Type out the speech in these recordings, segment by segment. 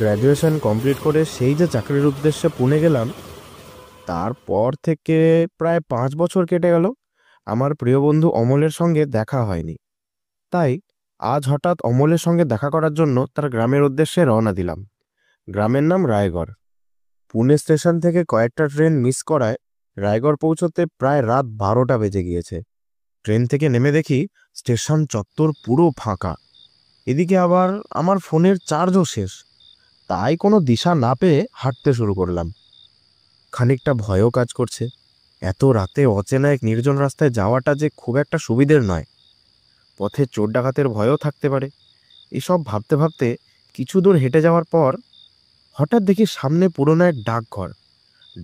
Graduation complete করে সেই যে চাকরির উদ্দেশ্যে পুনে গেলাম, তারপর থেকে প্রায় 5 বছর কেটে গেল। আমার প্রিয় বন্ধু অমলের সঙ্গে দেখা হয়নি। তাই আজ হঠাৎ অমলের সঙ্গে দেখা করার জন্য তার গ্রামের উদ্দেশ্যে রওনা দিলাম। গ্রামের নাম রায়গড়। পুনে স্টেশন থেকে কয়েকটা ট্রেন মিস করায় রায়গড় পৌঁছতে প্রায় রাত 12টা বেজে গিয়েছে। ট্রেন থেকে নেমে দেখি স্টেশন চত্বর পুরো ফাঁকা। এদিকে আবার আমার ফোনের চার্জও শেষ। তাই কোনো দিশা না পেয়ে হাঁটতে শুরু করলাম। খানিকটা ভয়ও কাজ করছে। এত রাতে অচেনা এক নির্জন রাস্তায় যাওয়াটা যে খুব একটা সুবিধের নয়। পথে চোর ডাকাতের ভয়ও থাকতে পারে। এসব ভাবতে ভাবতে কিছু দূর হেঁটে যাওয়ার পর হঠাৎ দেখি সামনে পুরনো এক ডাকঘর।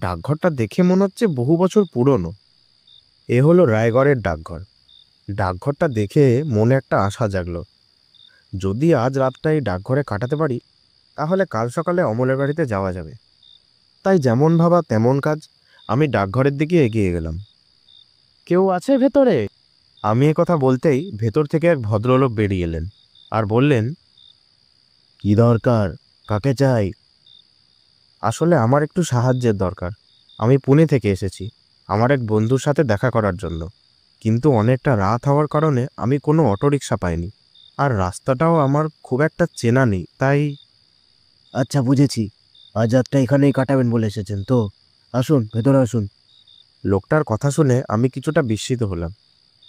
ডাকঘরটা দেখে মনে হচ্ছে বহু বছর পুরনো। এ হলো রায়গড়ের ডাকঘর। ডাকঘরটা দেখে মনে একটা আশা জাগলো। যদি আজ রাতটা এই ডাকঘরে কাটাতে পারি, তাহলে কাল সকালে অমলের বাড়িতে যাওয়া যাবে। তাই যেমন ভাবা তেমন কাজ। আমি ডাকঘরের দিকে এগিয়ে গেলাম। কেউ আছে ভেতরে? আমি কথা বলতেই ভেতর থেকে এক ভদ্রলোক বেরিয়ে এলেন আর বললেন, কি দরকার, কাকে চাই? আসলে আমার একটু সাহায্যের দরকার। আমি পুনে থেকে এসেছি আমার এক বন্ধুর সাথে দেখা করার জন্য, কিন্তু অনেকটা রাত হওয়ার কারণে আমি কোনো অটোরিকশা পাইনি, আর রাস্তাটাও আমার খুব একটা চেনা নেই। তাই আচ্ছা, বুঝেছি। আজ রাতটা এখানেই কাটাবেন বলে এসেছেন তো? আসুন, ভেতরে আসুন। লোকটার কথা শুনে আমি কিছুটা বিস্মিত হলাম।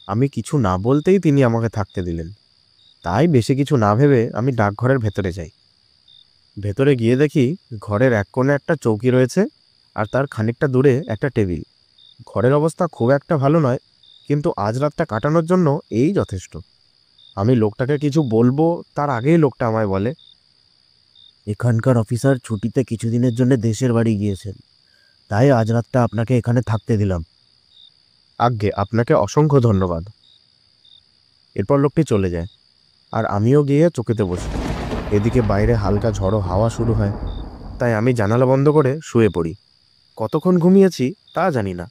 আমি কিছু না বলতেই তিনি আমাকে থাকতে দিলেন। তাই বেশি কিছু না ভেবে আমি ডাকঘরের ভেতরে যাই। ভেতরে গিয়ে দেখি ঘরের এক কোণে একটা চৌকি রয়েছে, আর তার খানিকটা দূরে একটা টেবিল। ঘরের অবস্থা খুব একটা ভালো নয়, কিন্তু আজ রাতটা কাটানোর জন্য এই যথেষ্ট। আমি লোকটাকে কিছু বলবো তার আগেই লোকটা আমায় বলে, এখানকার অফিসার ছুটিতে কিছুদিনের জন্য দেশের বাড়ি গিয়েছেন, তাই আজ রাতটা আপনাকে এখানে থাকতে দিলাম। আজ্ঞে, আপনাকে অসংখ্য ধন্যবাদ। এরপর লোকটি চলে যায়, আর আমিও গিয়ে চৌকিতে বসি। এদিকে বাইরে হালকা ঝড়ো হাওয়া শুরু হয়, তাই আমি জানালা বন্ধ করে শুয়ে পড়ি। কতক্ষণ ঘুমিয়েছি তা জানি না,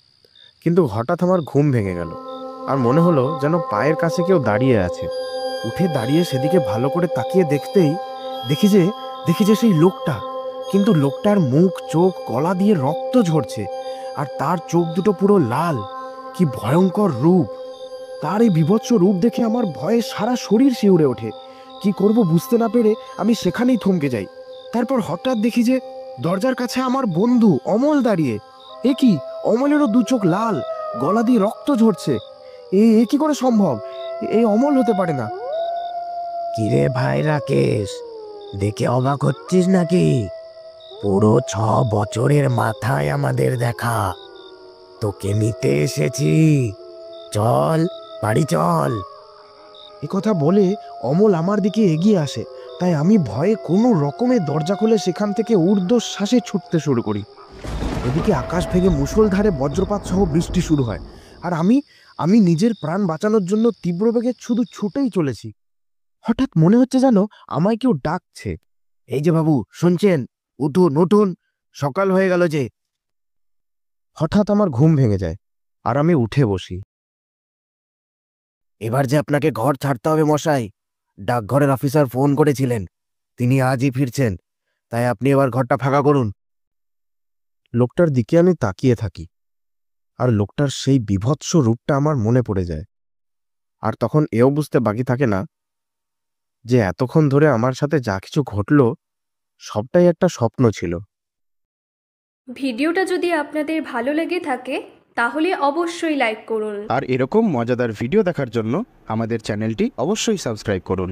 কিন্তু হঠাৎ আমার ঘুম ভেঙে গেল, আর মনে হলো যেন পায়ের কাছে কেউ দাঁড়িয়ে আছে। উঠে দাঁড়িয়ে সেদিকে ভালো করে তাকিয়ে দেখতেই দেখি যে সেই লোকটা, কিন্তু লোকটার মুখ, চোখ, গলা দিয়ে রক্ত ঝরছে, আর তার চোখ দুটো পুরো লাল। কি ভয়ঙ্কর রূপ! তার এই বীভৎস রূপ দেখে আমার ভয়ে সারা শরীর শিউরে ওঠে। কি করব বুঝতে না পেরে আমি সেখানেই থমকে যাই। তারপর হঠাৎ দেখি যে দরজার কাছে আমার বন্ধু অমল দাঁড়িয়ে। এ কি, অমলেরও দু চোখ লাল, গলা দিয়ে রক্ত ঝরছে। এ কি করে সম্ভব? এই অমল হতে পারে না। কিরে ভাই রাকেশ, দেখে অবাক হচ্ছিস নাকি? পুরো 6 বছরের মাথায় আমাদের দেখা। তোকে নিতে এসেছি, চল বাড়ি চল। এ কথা বলে অমল আমার দিকে এগিয়ে আসে, তাই আমি ভয়ে কোনো রকমে দরজা খুলে সেখান থেকে ঊর্ধ্বশ্বাসে ছুটতে শুরু করি। এদিকে আকাশ ভেঙে মুষলধারে বজ্রপাত সহ বৃষ্টি শুরু হয়, আর আমি নিজের প্রাণ বাঁচানোর জন্য তীব্র বেগে শুধু ছুটেই চলেছি। হঠাৎ মনে হচ্ছে যেন আমায় কেউ ডাকছে। এই যে বাবু, শুনছেন? উঠুন উঠুন, সকাল হয়ে গেল যে। হঠাৎ আমার ঘুম ভেঙে যায়, আর আমি উঠে বসি। এবার যে আপনাকে ঘর ছাড়তে হবে মশাই। ডাকঘরের অফিসার ফোন করেছিলেন, তিনি আজই ফিরছেন, তাই আপনি এবার ঘরটা ফাঁকা করুন। লোকটার দিকে আমি তাকিয়ে থাকি, আর লোকটার সেই বীভৎস রূপটা আমার মনে পড়ে যায়। আর তখন এও বুঝতে বাকি থাকে না যে এতক্ষণ ধরে আমার সাথে যা কিছু ঘটল সবটাই একটা স্বপ্ন ছিল। ভিডিওটা যদি আপনাদের ভালো লেগে থাকে তাহলে অবশ্যই লাইক করুন। আর এরকম মজাদার ভিডিও দেখার জন্য আমাদের চ্যানেলটি অবশ্যই সাবস্ক্রাইব করুন।